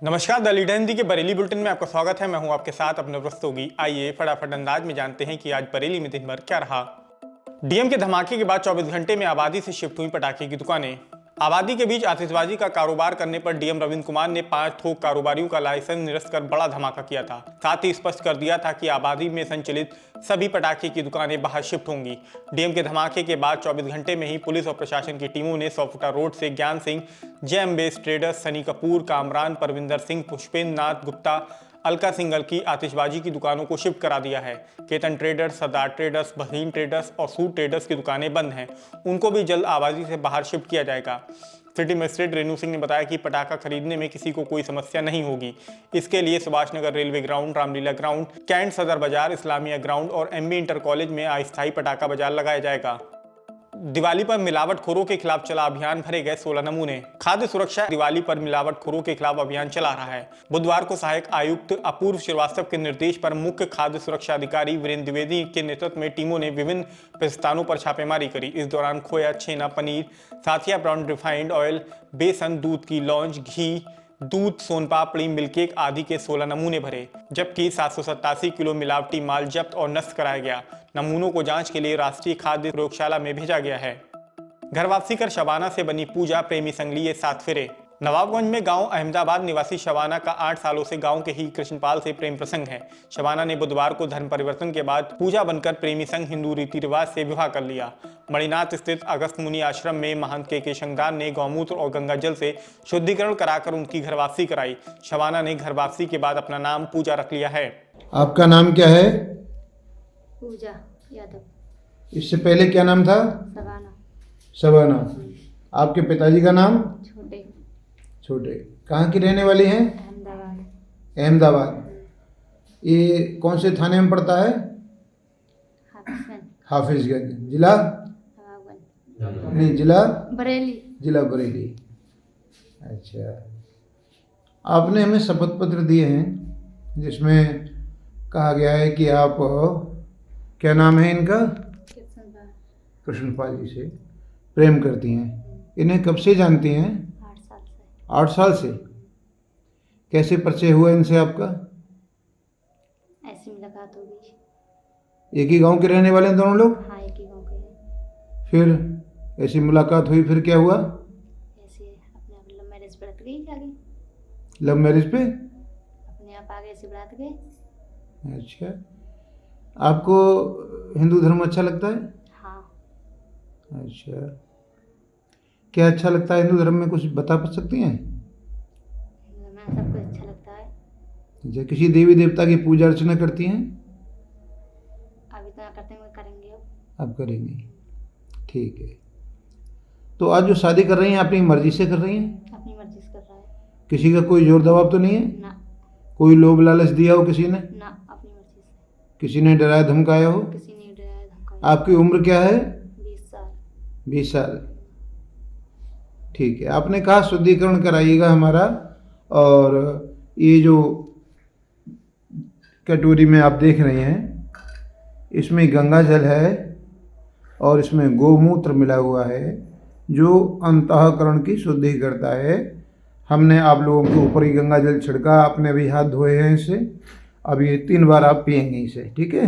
नमस्कार, the leader Hindi के Bareilly bulletin में आपका स्वागत है। मैं हूं आपके साथ अपने प्रस्तोगी। आइए फटाफट अंदाज में जानते हैं कि आज बरेली में दिन भर क्या रहा। डीएम के धमाके के बाद 24 घंटे में आबादी से शिफ्ट हुई पटाखे की दुकानें। आबादी के बीच आतिशबाजी का कारोबार करने पर डीएम रविंद्र कुमार ने 5 थोक कारोबारियों का लाइसेंस निरस्त कर बड़ा धमाका किया था। साथ ही स्पष्ट कर दिया था कि आबादी में संचालित सभी पटाखे की दुकानें बाहर शिफ्ट होंगी। डीएम के धमाके के बाद 24 घंटे में ही पुलिस और प्रशासन की टीमों ने सौफुटा रोड से Gyan Singh, JM base traders, Sunny Kapoor, Kamran, Parvinder Singh, Pushpendra Nath Gupta, Alka Singal की आतिशबाजी की दुकानों को शिफ्ट करा दिया है। Ketan traders, Sardar traders, Baheen traders और सूट ट्रेडर्स की दुकानें बंद हैं। उनको भी जल्द आबादी से बाहर शिफ्ट किया जाएगा। सिटी मजिस्ट्रेट रेणु सिंह ने बताया कि पटाखा खरीदने में किसी को कोई समस्या नहीं होगी। इसके लिए Subhash Nagar railway ground, Ramlila ground, cantt Sadar Bazaar, Islamia ground और एमबी इंटर कॉलेज में अस्थायी पटाखा बाजार लगाया जाएगा। दिवाली पर मिलावटखोरों के खिलाफ चला अभियान, भरे गए 16 नमूने। खाद्य सुरक्षा दिवाली पर मिलावटखोरों के खिलाफ अभियान चला रहा है। बुधवार को सहायक आयुक्त अपूर्व श्रीवास्तव के निर्देश पर मुख्य खाद्य सुरक्षा अधिकारी वीरेंद्र द्विवेदी के नेतृत्व में टीमों ने विभिन्न प्रतिष्ठानों पर छापेमारी करी। इस दौरान खोया, छेना, पनीर, साथिया ब्राउन रिफाइंड ऑयल, बेसन, दूध की लौंज, घी, दूध, सोनपापड़ी, मिल्ककेक आदि के 16 नमूने भरे, जबकि 787 किलो मिलावटी माल जब्त और नष्ट कराया गया। नमूनों को जांच के लिए राष्ट्रीय खाद्य प्रयोगशाला में भेजा गया है। घर वापसी कर शबाना से बनी पूजा, प्रेमी संग लिए 7 फेरे। नवाबगंज में गांव अहमदाबाद निवासी शबाना का 8 सालों से गांव के ही कृष्णपाल से प्रेम प्रसंग है। शबाना ने बुधवार को धर्म परिवर्तन के बाद पूजा बनकर प्रेमी संग हिंदू रीति रिवाज से विवाह कर लिया। मणिनाथ स्थित अगस्त मुनि आश्रम में महंत के शंकरदास ने गौमूत्र और गंगा जल से शुद्धिकरण कराकर उनकी घर वापसी कराई। शबाना ने घर वापसी के बाद अपना नाम पूजा रख लिया है। आपका नाम क्या है? पूजा यादव। इससे पहले क्या नाम था? सवाना। शबाना। आपके पिताजी का नाम? छोटे। छोटे। कहाँ की रहने वाली हैं? अहमदाबाद। अहमदाबाद। ये कौन से थाने में पड़ता है? हाफिजगंज। हाफिजगंज। जिला? नवाबगंज। नहीं, जिला? बरेली। जिला बरेली। अच्छा, आपने हमें शपथ पत्र दिए हैं जिसमें कहा गया है कि आप, क्या नाम है इनका? कृष्णपाल जी से प्रेम करती हैं। इन्हें कब से जानती हैं? 8 साल से। 8 साल से। कैसे परिचय हुआ इनसे आपका? ऐसी मुलाकात होगी। एक ही गांव के रहने वाले हैं दोनों लोग? हाँ, एक ही गाँव के हैं। फिर ऐसी मुलाकात हुई, फिर क्या हुआ? ऐसे अपने आप लव मैरिज बढ़त गई आगे। लव मैरिज पे? अपने आप आगे ऐसे बढ़त गए। अच्छा, आपको हिंदू धर्म अच्छा लगता है? हाँ। अच्छा, क्या अच्छा लगता है हिंदू धर्म में, कुछ बता सकती हैं? हमें सब कुछ अच्छा लगता है। अच्छा, किसी देवी देवता की पूजा अर्चना करती हैं? अभी तो ना करते हैं, करेंगे अब। आप करेंगी, ठीक है। तो आज जो शादी कर रही हैं अपनी मर्जी से कर रही हैं? अपनी मर्जी से कर रहा है। किसी का कोई जोर दबाव तो नहीं है? ना। कोई लोभ लालच दिया हो किसी ने? ना, अपनी मर्जी से। किसी ने डराया धमकाया हो? किसी ने डराया धमकाया। आपकी उम्र क्या है? 20 साल। 20 साल, ठीक है। आपने कहा शुद्धिकरण कराइएगा हमारा, और ये जो कटोरी में आप देख रहे हैं इसमें गंगा जल है और इसमें गोमूत्र मिला हुआ है जो अंतःकरण की शुद्धि करता है। हमने आप लोगों के ऊपर ही गंगा जल छिड़का, आपने अभी हाथ धोए हैं इससे। अब ये 3 बार आप पिएंगे इसे, ठीक है?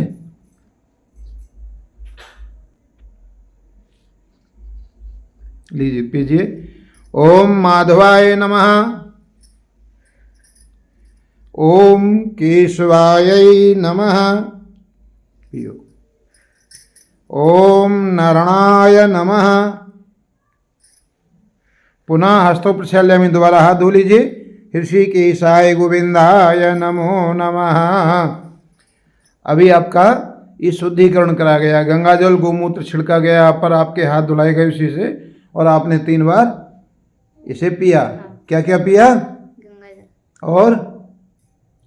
लीजिए, पीजिए। ओम माधवाय नमः, ओम केशवाय नमः, पियो। ओम नारायणाय नमः। पुनः हस्तों प्रक्षाल्यामि, दोबारा हाथ धो लीजिए। ऋषिकेशाय गोविंदाय नमो नमः। अभी आपका ये शुद्धिकरण करा गया, गंगा जल गोमूत्र छिड़का गया पर आपके हाथ धुलाए गए उसी से, और आपने 3 बार इसे पिया। क्या क्या पिया? गंगा जल और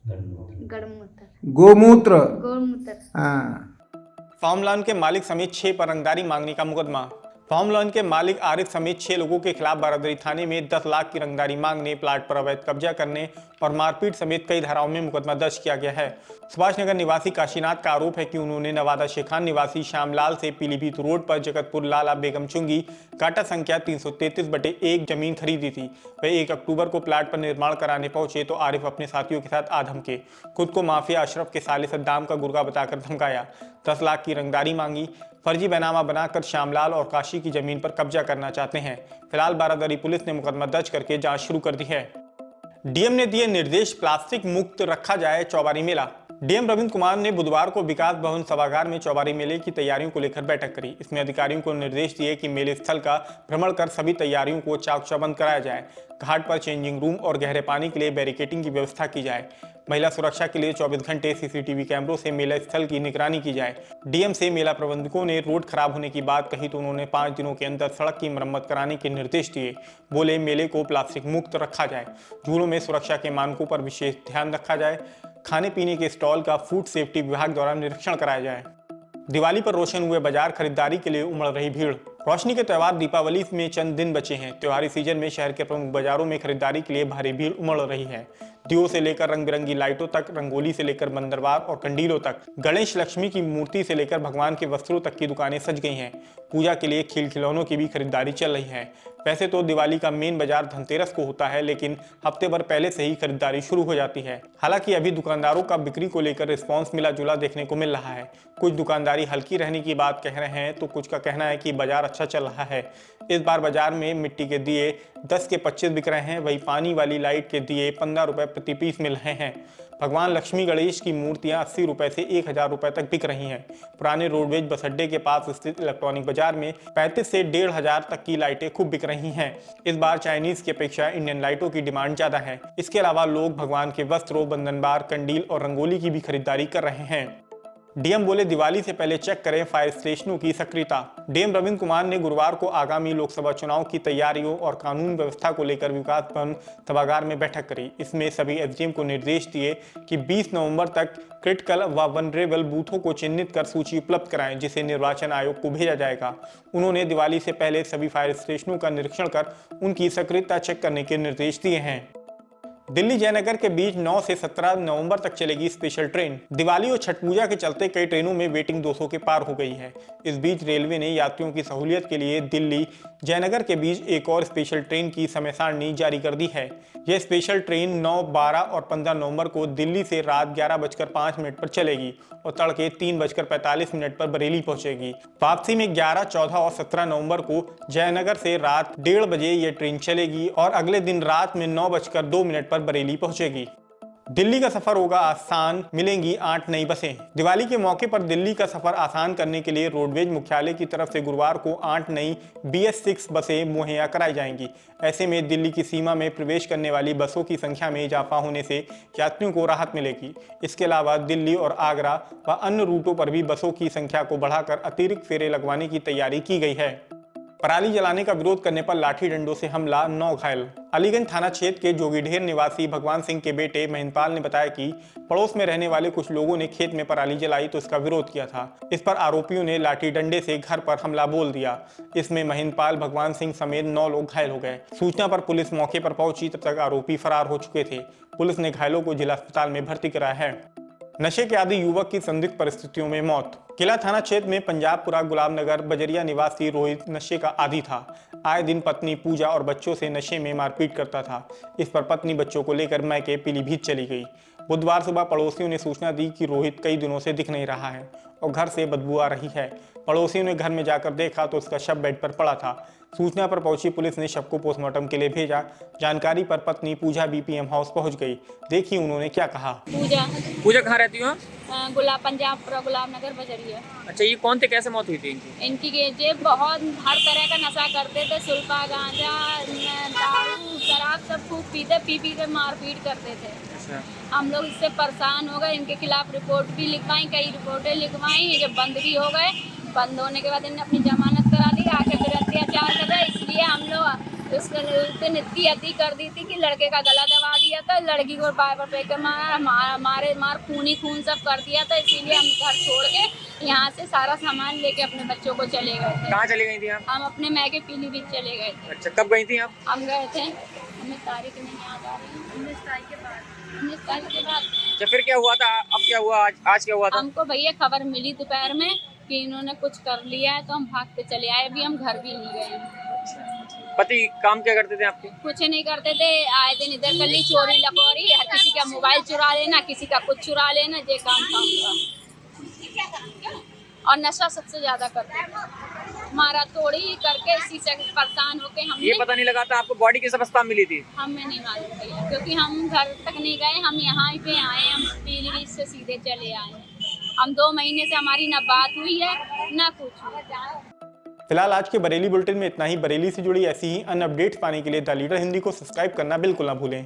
गड़मूत्र। गोमूत्र। गौमूत्र। हाँ। फार्म लैंड के मालिक समेत 6 पर रंगदारी मांगने का मुकदमा। फार्म लॉन के मालिक आरिफ समेत 6 लोगों के खिलाफ बारादरी थाने में 10 लाख की रंगदारी मांगने, प्लाट पर अवैध कब्जा करने और मारपीट समेत कई धाराओं में मुकदमा दर्ज किया गया है। सुभाष नगर निवासी काशीनाथ का आरोप है कि उन्होंने नवादा शेखान निवासी श्यामलाल से पीलीभीत रोड पर जगतपुर लाला बेगम चुंगी काटा संख्या 333/1 जमीन खरीदी थी। वह 1 अक्टूबर को प्लाट पर निर्माण कराने पहुंचे तो आरिफ अपने साथियों के साथ आ धमके, खुद को माफिया अशरफ के साले सद्दाम का गुर्गा बताकर धमकाया, 10 लाख की रंगदारी मांगी, फर्जी बैनामा बनाकर श्यामलाल और काशी की जमीन पर कब्जा करना चाहते हैं। फिलहाल बारादरी पुलिस ने मुकदमा दर्ज करके जांच शुरू कर दी है। डीएम ने दिए निर्देश, प्लास्टिक मुक्त रखा जाए चौबारी मेला। डीएम रविंद्र कुमार ने बुधवार को विकास भवन सभागार में चौबारी मेले की तैयारियों को लेकर बैठक करी। इसमें अधिकारियों को निर्देश दिए कि मेले स्थल का भ्रमण कर सभी तैयारियों को चाक चौबंद कराया जाए। घाट पर चेंजिंग रूम और गहरे पानी के लिए बैरिकेटिंग की व्यवस्था की जाए। महिला सुरक्षा के लिए 24 घंटे सीसीटीवी कैमरों से मेला स्थल की निगरानी की जाए। डीएम से मेला प्रबंधकों ने रोड खराब होने की बात कही तो उन्होंने 5 दिनों के अंदर सड़क की मरम्मत कराने के निर्देश दिए। बोले मेले को प्लास्टिक मुक्त रखा जाए, झूलों में सुरक्षा के मानकों पर विशेष ध्यान रखा जाए, खाने पीने के स्टॉल का फूड सेफ्टी विभाग द्वारा निरीक्षण कराया जाए। दिवाली पर रोशन हुए बाजार, खरीदारी के लिए उमड़ रही भीड़। रोशनी के त्यौहार दीपावली में चंद दिन बचे हैं। त्योहारी सीजन में शहर के प्रमुख बाजारों में खरीदारी के लिए भारी भीड़ उमड़ रही है। दियों से लेकर रंग बिरंगी लाइटों तक, रंगोली से लेकर बंदरवार और कंडीलों तक, गणेश लक्ष्मी की मूर्ति से लेकर भगवान के वस्त्रों तक की दुकानें सज गई हैं। पूजा के लिए खिल खिलौनों की भी खरीदारी चल रही है। वैसे तो दिवाली का मेन बाजार धनतेरस को होता है, लेकिन हफ्ते भर पहले से ही खरीदारी शुरू हो जाती है। हालांकि अभी दुकानदारों का बिक्री को लेकर रिस्पॉन्स मिला जुला देखने को मिल रहा है। कुछ दुकानदारी हल्की रहने की बात कह रहे हैं तो कुछ का कहना है कि बाजार अच्छा चल रहा है। इस बार बाजार में मिट्टी के दिए 10 के 25 बिक रहे हैं, वही पानी वाली लाइट के दिए 15 रुपए प्रति पीस मिल रहे हैं। भगवान लक्ष्मी गणेश की मूर्तियां 80 रुपए से 1000 रुपए तक बिक रही हैं। पुराने रोडवेज बस अड्डे के पास स्थित इलेक्ट्रॉनिक बाजार में 35 से 1500 तक की लाइटें खूब बिक रही हैं। इस बार चाइनीज की अपेक्षा इंडियन लाइटों की डिमांड ज्यादा है। इसके अलावा लोग भगवान के वस्त्रों, बंधनबार, कंडील और रंगोली की भी खरीदारी कर रहे हैं। डीएम बोले दिवाली से पहले चेक करें फायर स्टेशनों की सक्रियता। डीएम रविंद्र कुमार ने गुरुवार को आगामी लोकसभा चुनाव की तैयारियों और कानून व्यवस्था को लेकर विकास भवन सभागार में बैठक करी। इसमें सभी एसडीएम को निर्देश दिए कि 20 नवंबर तक क्रिटिकल व वनरेबल बूथों को चिन्हित कर सूची उपलब्ध कराएं, जिसे निर्वाचन आयोग को भेजा जाएगा। उन्होंने दिवाली से पहले सभी फायर स्टेशनों का निरीक्षण कर उनकी सक्रियता चेक करने के निर्देश दिए हैं। दिल्ली जयनगर के बीच 9 से 17 नवंबर तक चलेगी स्पेशल ट्रेन। दिवाली और छठ पूजा के चलते कई ट्रेनों में वेटिंग 200 के पार हो गई है। इस बीच रेलवे ने यात्रियों की सहूलियत के लिए दिल्ली जयनगर के बीच एक और स्पेशल ट्रेन की समय सारणी जारी कर दी है। यह स्पेशल ट्रेन 9, 12 और 15 नवंबर को दिल्ली से रात 11:05 पर चलेगी और तड़के 3:45 पर बरेली पहुंचेगी। वापसी में 11, 14 और 17 नवंबर को जयनगर से रात 1:30 बजे यह ट्रेन चलेगी और अगले दिन रात में 9:02 पर बरेली पहुंचेगी। दिल्ली का सफर होगा आसान, मिलेंगी 8 नई बसें। दिवाली के मौके पर दिल्ली का सफर आसान करने के लिए रोडवेज मुख्यालय की तरफ से गुरुवार को 8 नई BS6 बसें मुहैया कराई जाएंगी। ऐसे में दिल्ली की सीमा में प्रवेश करने वाली बसों की संख्या में इजाफा होने से यात्रियों को राहत मिलेगी। इसके अलावा दिल्ली और आगरा व अन्य रूटों पर भी बसों की संख्या को बढ़ाकर अतिरिक्त फेरे लगवाने की तैयारी की गई है। पराली जलाने का विरोध करने पर लाठी डंडों से हमला, 9 घायल। अलीगंज थाना क्षेत्र के जोगीढेर निवासी भगवान सिंह के बेटे महिंदपाल ने बताया कि पड़ोस में रहने वाले कुछ लोगों ने खेत में पराली जलाई तो इसका विरोध किया था। इस पर आरोपियों ने लाठी डंडे से घर पर हमला बोल दिया। इसमें महिंदपाल, भगवान सिंह समेत 9 लोग घायल हो गए। सूचना पर पुलिस मौके पर पहुंची, तब तक आरोपी फरार हो चुके थे। पुलिस ने घायलों को जिला अस्पताल में भर्ती कराया है। नशे के आदी युवक की संदिग्ध परिस्थितियों में मौत। किला थाना क्षेत्र में पंजाबपुरा गुलाम नगर बजरिया निवासी रोहित नशे का आदी था। आए दिन पत्नी पूजा और बच्चों से नशे में मारपीट करता था। इस पर पत्नी बच्चों को लेकर मैके पीलीभीत चली गई। बुधवार सुबह पड़ोसियों ने सूचना दी कि रोहित कई दिनों से दिख नहीं रहा है और घर से बदबू आ रही है। पड़ोसियों ने घर में जाकर देखा तो उसका शव बेड पर पड़ा था। सूचना पर पहुंची पुलिस ने शव को पोस्टमार्टम के लिए भेजा। जानकारी पर पत्नी पूजा बीपीएम हाउस पहुंच गई। देखिए उन्होंने क्या कहा। पूजा कहाँ रहती हो? पंजाबपुरा गुलाम नगर बजरिया। अच्छा, ये कौन थे, कैसे मौत हुई थी इनकी? इनकी ये बहुत हर तरह का नशा करते थे। सुल्फा, गांजा, दारू, शराब सब खूब पीते, पी के मारपीट करते थे। अच्छा। हम लोग इससे परेशान हो गए। इनके खिलाफ रिपोर्ट भी लिखवाई, कई रिपोर्टें लिखवाई। जब बंद भी हो गए, बंद होने के बाद इन्हें अपनी जमानत करा दी। आके फिर अत्याचार कर रहे, इसलिए हम लोग उसको इतनी अति कर दी थी कि लड़के का गला दबा दिया था, लड़की को बार बार फेंक कर मार खूनी खून सब कर दिया था। इसीलिए हम घर छोड़ के यहाँ से सारा सामान लेके अपने बच्चों को चले गए थे। कहाँ चली गई थी आप? हम अपने मैके पीलीभीत चले गए थे। अच्छा, कब गई थी आप? हम गए थे, हमें तारीख नहीं याद आ रही, 19 तारीख के बाद। 19 तारीख के बाद अच्छा, फिर क्या हुआ था? अब क्या हुआ? आज क्या हुआ था? हमको भैया खबर मिली दोपहर में कि इन्होंने कुछ कर लिया है, तो हम भाग के चले आए। अभी हम घर भी नहीं गए। पति काम क्या करते थे आपके? कुछ नहीं करते थे, आए दिन इधर गली चोरी लकोरी, हर किसी का मोबाइल चुरा लेना, किसी का कुछ चुरा लेना, ये काम था उनका। और नशा सबसे ज्यादा करते थे, मारा तोड़ी करके इसी से परेशान होके हमने। ये पता नहीं लगा था आपको बॉडी किस अवस्था में मिली थी? हमें नहीं मालूम भैया, क्योंकि हम घर तक नहीं गए, हम यहाँ पे आए, हम पीलीभीत से सीधे चले आए। हम 2 महीने से हमारी ना बात हुई है ना कुछ हुआ। फिलहाल आज के बरेली बुलेटिन में इतना ही। बरेली से जुड़ी ऐसी ही अन्य अपडेट्स पाने के लिए द लीडर हिंदी को सब्सक्राइब करना बिल्कुल ना भूलें।